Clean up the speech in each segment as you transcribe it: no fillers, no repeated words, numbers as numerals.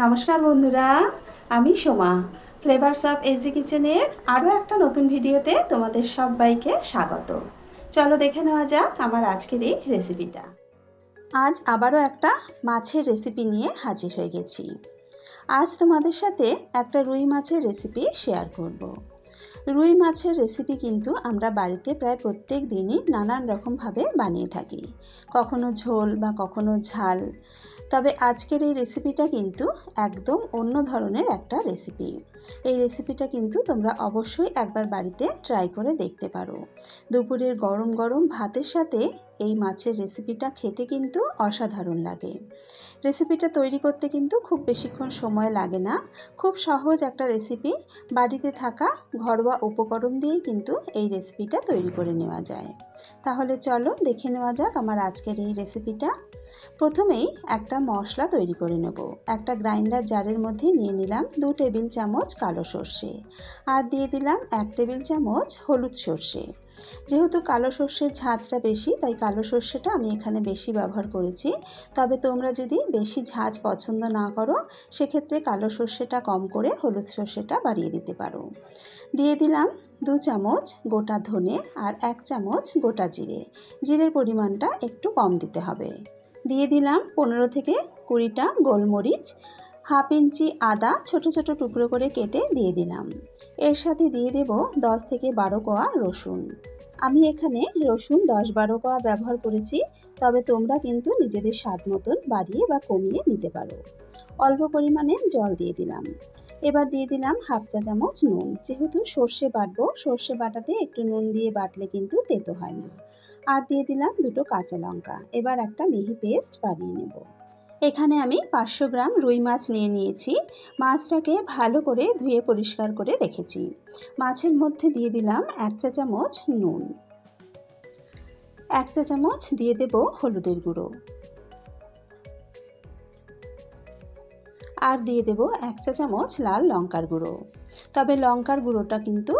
নমস্কার বন্ধুরা, আমি সোমা। ফ্লেভারস অফ এজি কিচেনের আরও একটা নতুন ভিডিওতে তোমাদের সবাইকে স্বাগত। চলো দেখে নেওয়া যাক আমার আজকের এই রেসিপিটা। আজ আবারও একটা মাছের রেসিপি নিয়ে হাজির হয়ে গেছি। আজ তোমাদের সাথে একটা রুই মাছের রেসিপি শেয়ার করব। রুই মাছের রেসিপি কিন্তু আমরা বাড়িতে প্রায় প্রত্যেক দিনই নানান রকমভাবে বানিয়ে থাকি, কখনো ঝোল বা কখনো ঝাল। তবে আজকের এই রেসিপিটা কিন্তু একদম অন্য ধরনের একটা রেসিপি। এই রেসিপিটা কিন্তু তোমরা অবশ্যই একবার বাড়িতে ট্রাই করে দেখতে পারো। দুপুরের গরম গরম ভাতের সাথে এই মাছের রেসিপিটা খেতে কিন্তু অসাধারণ লাগে। রেসিপিটা তৈরি করতে কিন্তু খুব বেশিক্ষণ সময় লাগে না। খুব সহজ একটা রেসিপি, বাড়িতে থাকা ঘরোয়া উপকরণ দিয়েই কিন্তু এই রেসিপিটা তৈরি করে নেওয়া যায়। তাহলে চলো দেখে নেওয়া যাক আমার আজকের এই রেসিপিটা। প্রথমেই একটা মশলা তৈরি করে নেব। একটা গ্রাইন্ডার জারের মধ্যে নিয়ে নিলাম 2 টেবিল চামচ কালো সর্ষে, আর দিয়ে দিলাম 1 টেবিল চামচ হলুদ সর্ষে। যেহেতু কালো সর্ষের ঝাঁঝটা বেশি, তাই কালো সর্ষেটা আমি এখানে বেশি ব্যবহার করেছি। তবে তোমরা যদি বেশি ঝাঁঝ পছন্দ না করো, সেক্ষেত্রে কালো সর্ষেটা কম করে হলুদ সর্ষেটা বাড়িয়ে দিতে পারো। দিয়ে দিলাম 2 চামচ গোটা ধনে আর 1 চামচ গোটা জিরে। জিরের পরিমাণটা একটু কম দিতে হবে। দিয়ে দিলাম 15 থেকে 20টা গোলমরিচ, হাফ ইঞ্চি আদা ছোট ছোট টুকরো করে কেটে দিয়ে দিলাম। এর সাথে দিয়ে দেব 10 থেকে 12 কোয়া রসুন। আমি এখানে রসুন 10-12 কোয়া ব্যবহার করেছি, তবে তোমরা কিন্তু নিজেদের স্বাদ মতন বাড়িয়ে বা কমিয়ে নিতে পারো। অল্প পরিমাণে জল দিয়ে দিলাম। এবার দিয়ে দিলাম হাফ চা চামচ নুন। যেহেতু সর্ষে বাটবো, সর্ষে বাটাতে একটু নুন দিয়ে বাটলে কিন্তু তেতো হয় না। আর দিয়ে দিলাম 2টো কাঁচা লঙ্কা। এবার একটা মিহি পেস্ট বানিয়ে নেব। এখানে আমি 500 গ্রাম রুই মাছ নিয়ে নিয়েছি। মাছটাকে ভালো করে ধুয়ে পরিষ্কার করে রেখেছি। মাছের মধ্যে দিয়ে দিলাম 1 চা চামচ নুন, 1 চা চামচ দিয়ে দেব হলুদের গুঁড়ো, আর দিয়ে দেব 1 চা চামচ লাল লঙ্কার গুঁড়ো। তবে লঙ্কার গুঁড়োটা কিন্তু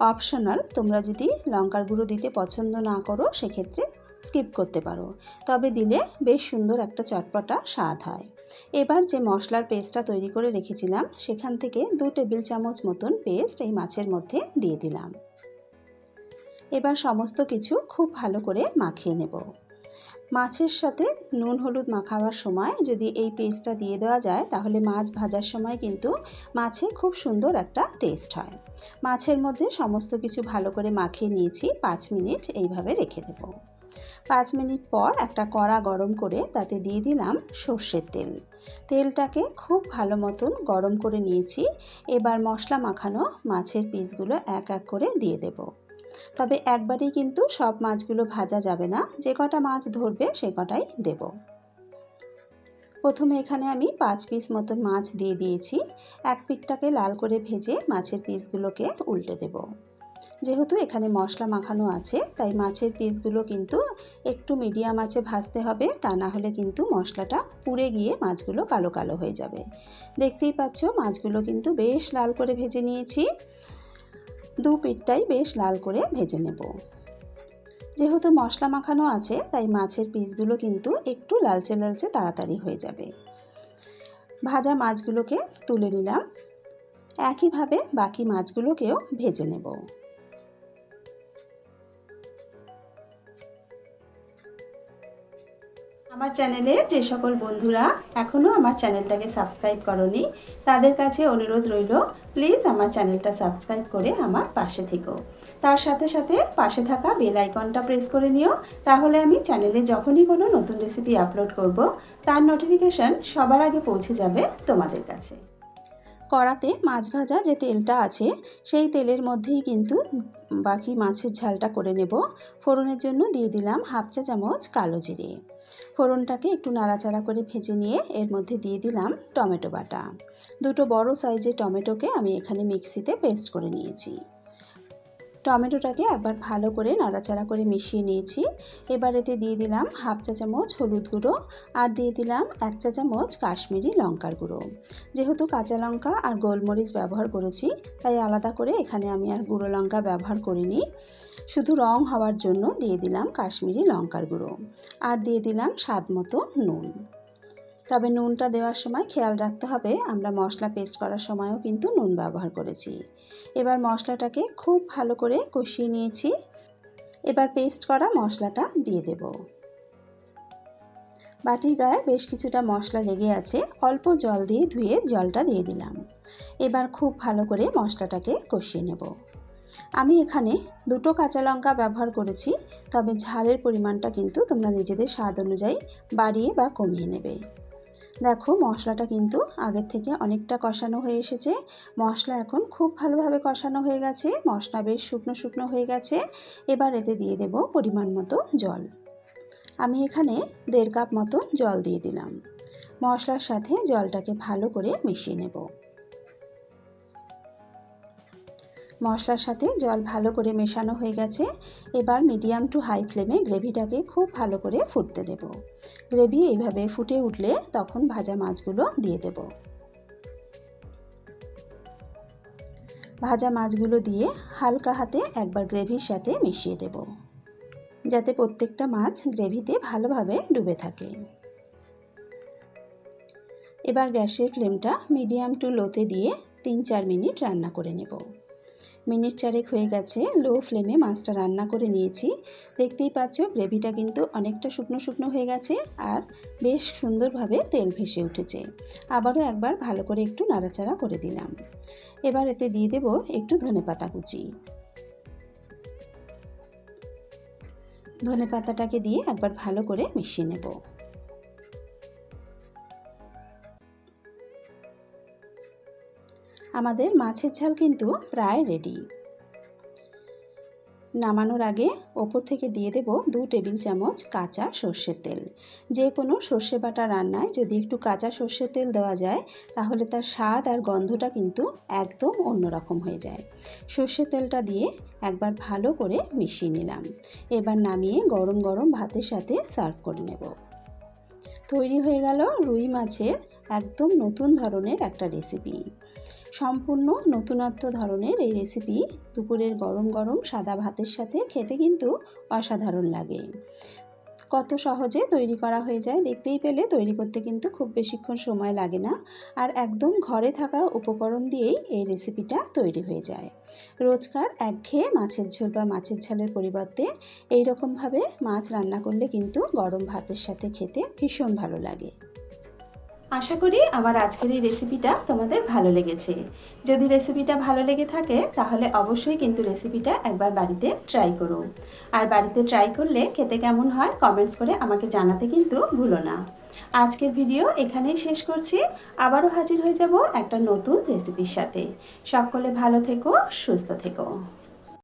অপশনাল, তোমরা যদি লঙ্কার গুঁড়ো দিতে পছন্দ না করো সেক্ষেত্রে স্কিপ করতে পারো, তবে দিলে বেশ সুন্দর একটা চটপটা স্বাদ হয়। এবার যে মশলার পেস্টটা তৈরি করে রেখেছিলাম, সেখান থেকে 2 টেবিল চামচ মতন পেস্ট এই মাছের মধ্যে দিয়ে দিলাম। এবার সমস্ত কিছু খুব ভালো করে মাখিয়ে নেব। মাছের সাথে নুন হলুদ মাখাবার সময় যদি এই পেস্টটা দিয়ে দেওয়া যায়, তাহলে মাছ ভাজার সময় কিন্তু মাছে খুব সুন্দর একটা টেস্ট হয়। মাছের মধ্যে সমস্ত কিছু ভালো করে মাখিয়ে নিয়েছি। 5 মিনিট এইভাবে রেখে দেব। 5 মিনিট পর একটা কড়া গরম করে তাতে দিয়ে দিলাম সর্ষের তেল। তেলটাকে খুব ভালো মতন গরম করে নিয়েছি। এবার মশলা মাখানো মাছের পিসগুলো এক এক করে দিয়ে দেব। তবে একবারেই কিন্তু সব মাছগুলো ভাজা যাবে না, যে কটা মাছ ধরবে সে কটাই দেব। প্রথমে এখানে আমি 5 পিস মতন মাছ দিয়ে দিয়েছি। এক পিঠটাকে লাল করে ভেজে মাছের পিসগুলোকে উল্টে দেব। যেহেতু এখানে মশলা মাখানো আছে, তাই মাছের পিসগুলো কিন্তু একটু মিডিয়াম আঁচে ভাজতে হবে, তা না হলে কিন্তু মশলাটা পুড়ে গিয়ে মাছগুলো কালো কালো হয়ে যাবে। দেখতেই পাচ্ছ মাছগুলো কিন্তু বেশ লাল করে ভেজে নিয়েছি। 2 পিঠটাই বেশ লাল করে ভেজে নেব। যেহেতু মশলা মাখানো আছে, তাই মাছের পিসগুলো কিন্তু একটু লালচে লালচে তাড়াতাড়ি হয়ে যাবে। ভাজা মাছগুলোকে তুলে নিলাম। একইভাবে বাকি মাছগুলোকেও ভেজে নেব। আমার চ্যানেলের যে সকল বন্ধুরা এখনও আমার চ্যানেলটাকে সাবস্ক্রাইব করোনি, তাদের কাছে অনুরোধ রইল, প্লিজ আমার চ্যানেলটা সাবস্ক্রাইব করে আমার পাশে থেকো। তার সাথে সাথে পাশে থাকা বেল আইকনটা প্রেস করে নিও, তাহলে আমি চ্যানেলে যখনই কোনো নতুন রেসিপি আপলোড করব, তার নোটিফিকেশান সবার আগে পৌঁছে যাবে তোমাদের কাছে। কড়াতে মাছ ভাজা যে তেলটা আছে, সেই তেলের মধ্যেই কিন্তু বাকি মাছের ঝালটা করে নেব। ফোড়নের জন্য দিয়ে দিলাম হাফ চা চামচ কালো জিরে। ফোড়নটাকে একটু নাড়াচাড়া করে ভেজে নিয়ে এর মধ্যে দিয়ে দিলাম টমেটো বাটা। 2টো বড় সাইজের টমেটোকে আমি এখানে মিক্সিতে পেস্ট করে নিয়েছি। টমেটোটাকে একবার ভালো করে নাড়াচাড়া করে মিশিয়ে নিয়েছি। এবার এতে দিয়ে দিলাম হাফ চা চামচ হলুদ গুঁড়ো, আর দিয়ে দিলাম 1 চা চামচ কাশ্মীরি লঙ্কার গুঁড়ো। যেহেতু কাঁচা লঙ্কা আর গোলমরিচ ব্যবহার করেছি, তাই আলাদা করে এখানে আমি আর গুঁড়ো লঙ্কা ব্যবহার করিনি। শুধু রং হওয়ার জন্য দিয়ে দিলাম কাশ্মীরি লঙ্কার গুঁড়ো, আর দিয়ে দিলাম স্বাদ মতো নুন। তবে নুনটা দেওয়ার সময় খেয়াল রাখতে হবে আমরা মশলা পেস্ট করার সময়ও কিন্তু নুন ব্যবহার করেছি। এবার মশলাটাকে খুব ভালো করে কষিয়ে নিয়েছি। এবার পেস্ট করা মশলাটা দিয়ে দেব। বাটির গায়ে বেশ কিছুটা মশলা লেগে আছে, অল্প জল দিয়ে ধুয়ে জলটা দিয়ে দিলাম। এবার খুব ভালো করে মশলাটাকে কষিয়ে নেব। আমি এখানে 2টো কাঁচা লঙ্কা ব্যবহার করেছি, তবে ঝালের পরিমাণটা কিন্তু তোমরা নিজেদের স্বাদ অনুযায়ী বাড়িয়ে বা কমিয়ে নেবে। দেখো মশলাটা কিন্তু আগের থেকে অনেকটা কষানো হয়ে এসেছে। মশলা এখন খুব ভালোভাবে কষানো হয়ে গেছে, মশলা বেশ শুকনো শুকনো হয়ে গেছে। এবার এতে দিয়ে দেব পরিমাণ মতো জল। আমি এখানে 1.5 কাপ মতো জল দিয়ে দিলাম। মশলার সাথে জলটাকে ভালো করে মিশিয়ে নেব। মশলার সাথে জল ভালো করে মেশানো হয়ে গেছে। এবার মিডিয়াম টু হাই ফ্লেমে গ্রেভিটাকে খুব ভালো করে ফুটতে দেব। গ্রেভি এইভাবে ফুটে উঠলে তখন ভাজা মাছগুলো দিয়ে দেব। ভাজা মাছগুলো দিয়ে হালকা হাতে একবার গ্রেভির সাথে মিশিয়ে দেব, যাতে প্রত্যেকটা মাছ গ্রেভিতে ভালোভাবে ডুবে থাকে। এবার গ্যাসের ফ্লেমটা মিডিয়াম টু লোতে দিয়ে 3-4 মিনিট রান্না করে নেব। মিনিট 4 হয়ে গেছে, লো ফ্লেমে মাছটা রান্না করে নিয়েছি। দেখতেই পাচ্ছ গ্রেভিটা কিন্তু অনেকটা শুকনো শুকনো হয়ে গেছে আর বেশ সুন্দরভাবে তেল ভেসে উঠেছে। আবারও একবার ভালো করে একটু নাড়াচাড়া করে দিলাম। এবার এতে দিয়ে দেব একটু ধনেপাতা কুচি। ধনেপাতাটাকে দিয়ে একবার ভালো করে মিশিয়ে নেব। আমাদের মাছের ঝাল কিন্তু প্রায় রেডি। নামানোর আগে ওপর থেকে দিয়ে দেব 2 টেবিল চামচ কাঁচা সর্ষের তেল। যে কোনো সর্ষে বাটা রান্নায় যদি একটু কাঁচা সর্ষের তেল দেওয়া যায় তাহলে তার স্বাদ আর গন্ধটা কিন্তু একদম অন্যরকম হয়ে যায়। সর্ষের তেলটা দিয়ে একবার ভালো করে মিশিয়ে নিলাম। এবার নামিয়ে গরম গরম ভাতের সাথে সার্ভ করে নেব। তৈরি হয়ে গেল রুই মাছের একদম নতুন ধরনের একটা রেসিপি। সম্পূর্ণ নতুনত্ব ধরনের এই রেসিপি দুপুরের গরম গরম সাদা ভাতের সাথে খেতে কিন্তু অসাধারণ লাগে। কত সহজে তৈরি করা হয়ে যায় দেখতেই পেলে। তৈরি করতে কিন্তু খুব বেশিক্ষণ সময় লাগে না, আর একদম ঘরে থাকা উপকরণ দিয়েই এই রেসিপিটা তৈরি হয়ে যায়। রোজকার একঘেয়ে মাছের ঝোল বা মাছের ঝালের পরিবর্তে এই রকমভাবে মাছ রান্না করলে কিন্তু গরম ভাতের সাথে খেতে ভীষণ ভালো লাগে। আশা করি আমার আজকের এই রেসিপিটা তোমাদের ভালো লেগেছে। যদি রেসিপিটা ভালো লেগে থাকে তাহলে অবশ্যই কিন্তু রেসিপিটা একবার বাড়িতে ট্রাই করো। আর বাড়িতে ট্রাই করলে খেতে কেমন হয় কমেন্টস করে আমাকে জানাতে কিন্তু ভুলো না। আজকের ভিডিও এখানেই শেষ করছি। আবারও হাজির হয়ে যাব একটা নতুন রেসিপির সাথে। সকলে ভালো থেকো, সুস্থ থেকো।